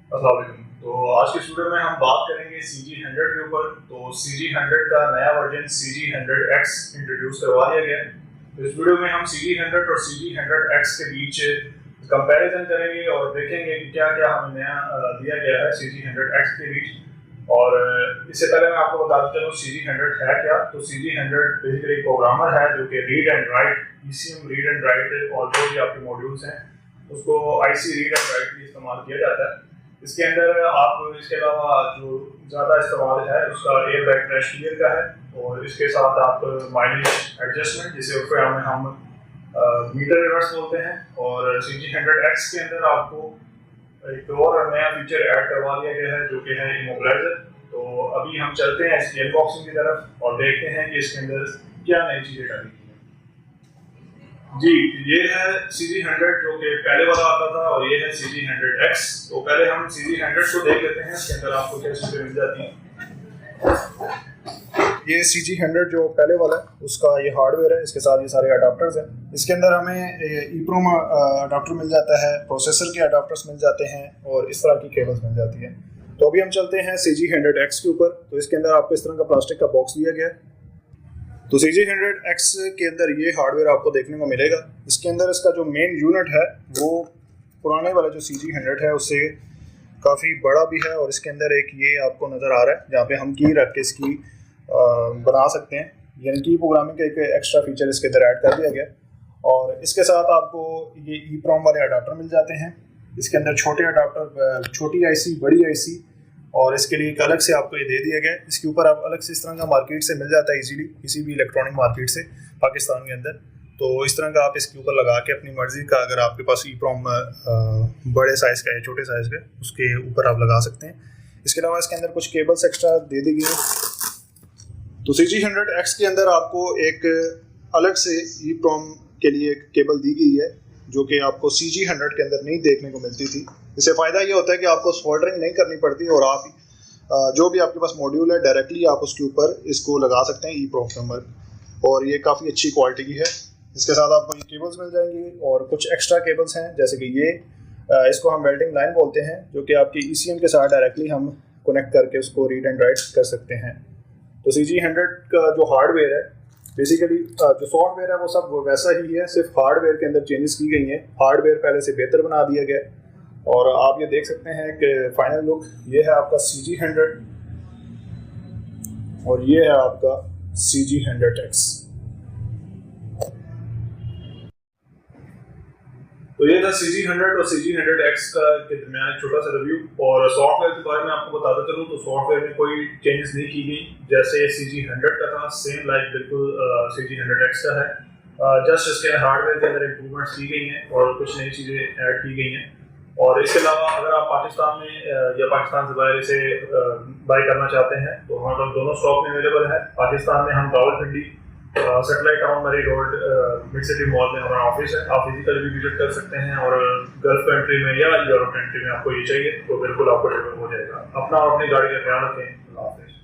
अस्सलाम वालेकुम। तो आज के वीडियो में हम बात करेंगे CG100 के ऊपर। तो CG100 का नया वर्जन CG100X इंट्रोड्यूस करवा दिया गया है। इस वीडियो में हम CG100 और CG100X के बीच कंपैरिजन करेंगे और देखेंगे कि क्या क्या हमें नया दिया गया है CG100X के बीच। और इससे पहले मैं आपको बताता चलूँ CG100 है क्या। तो CG100 बेसिकली एक प्रोग्रामर है जो कि read and right, ECM read and right और जो भी आपके मॉड्यूल्स हैं उसको IC रीड एंड राइट भी इस्तेमाल किया जाता है। इसके अंदर आप इसके अलावा जो ज़्यादा इस्तेमाल है उसका एयर बैग क्रैश क्लियर का है, और इसके साथ आप माइलेज एडजस्टमेंट जिसे उर्फे में हम मीटर रिवर्स बोलते हैं। और CG100X के अंदर आपको एक और नया फीचर ऐड करवा दिया गया है जो कि है इमोबिलाइजर। तो अभी हम चलते हैं इसकी अनबॉक्सिंग की तरफ और देखते हैं कि इसके अंदर क्या नई चीज़ें डाली गई हैं। जी, ये है CG100 जो कि पहले वाला आता था, और ये है CG100X। तो पहले हम CG100 को देख लेते हैं, इसके अंदर आपको क्या चीज़ें मिल जाती हैं। ये CG100 जो पहले वाला है उसका ये हार्डवेयर है, इसके साथ ये सारे अडाप्टर्स हैं। इसके अंदर हमें EEPROM अडाप्टर मिल जाता है, प्रोसेसर के अडाप्टर्स मिल जाते हैं और इस तरह की केबल्स मिल जाती हैं। तो अभी हम चलते हैं CG100X के ऊपर। तो इसके अंदर आपको इस तरह का प्लास्टिक का बॉक्स दिया गया है। तो CG100X के अंदर ये हार्डवेयर आपको देखने को मिलेगा। इसके अंदर इसका जो मेन यूनिट है वो पुराने वाला जो CG100 है उससे काफ़ी बड़ा भी है, और इसके अंदर एक ये आपको नज़र आ रहा है जहाँ पे हम की रख के इसकी बना सकते हैं, यानी कि प्रोग्रामिंग का एक एक्स्ट्रा फीचर इसके अंदर ऐड कर दिया गया। और इसके साथ आपको ये EEPROM वाले अडाप्टर मिल जाते हैं। इसके अंदर छोटे अडाप्टर, छोटी IC, बड़ी IC, और इसके लिए एक अलग से आपको ये दे दिया गया है। इसके ऊपर आप अलग से इस तरह का मार्केट से मिल जाता है इजीली, किसी भी इलेक्ट्रॉनिक मार्केट से पाकिस्तान के अंदर। तो इस तरह का आप इसके ऊपर लगा के अपनी मर्जी का, अगर आपके पास EEPROM बड़े साइज़ का है, छोटे साइज़ का, उसके ऊपर आप लगा सकते हैं। इसके अलावा इसके अंदर कुछ केबल्स एक्स्ट्रा दे दी गई है। तो CG100X के अंदर आपको एक अलग से EEPROM के लिए एक केबल दी गई है जो कि आपको CG100 के अंदर नहीं देखने को मिलती थी। इससे फ़ायदा ये होता है कि आपको सोल्डरिंग नहीं करनी पड़ती, और आप जो भी आपके पास मॉड्यूल है डायरेक्टली आप उसके ऊपर इसको लगा सकते हैं EEPROM नंबर, और ये काफ़ी अच्छी क्वालिटी की है। इसके साथ आपको ये केबल्स मिल जाएंगी और कुछ एक्स्ट्रा केबल्स हैं, जैसे कि ये इसको हम वेल्डिंग लाइन बोलते हैं, जो कि आपकी ECM के साथ डायरेक्टली हम कनेक्ट करके उसको रीड एंड राइट कर सकते हैं। तो CG100 का जो हार्डवेयर है, बेसिकली जो सॉफ्टवेयर है वो सब वैसा ही है, सिर्फ हार्डवेयर के अंदर चेंजेस की गई हैं। हार्डवेयर पहले से बेहतर बना दिया गया, और आप ये देख सकते हैं कि फाइनल लुक ये है आपका CG100, और ये है आपका CG100X। तो ये था CG100 और CG100X का के दरमियान एक छोटा सा रिव्यू। और सॉफ्टवेयर के बारे में आपको बताता चलूँ तो सॉफ्टवेयर में कोई चेंजेस नहीं की गई, जैसे CG100 का था सेम लाइक बिल्कुल CG100X का है। जस्ट इसके हार्डवेयर के अंदर इम्प्रूवमेंट्स की गई हैं और कुछ नई चीज़ें ऐड की गई हैं। और इसके अलावा अगर आप पाकिस्तान में या पाकिस्तान से बाहर इसे बाई करना चाहते हैं तो हमारे पास दोनों स्टॉक में अवेलेबल है। पाकिस्तान में हम रावलपिंडी सेटेलाइट टाउन मरी रोड मिड सिटी मॉल में हमारा ऑफिस है, आप फिजिकली भी विजिट कर सकते हैं। और गल्फ कंट्री में या यूरोप कंट्री में आपको ये चाहिए तो बिल्कुल आपको डिलीवर हो जाएगा। अपना और अपनी गाड़ी का ख्याल रखें। अल्लाह हाफिज़।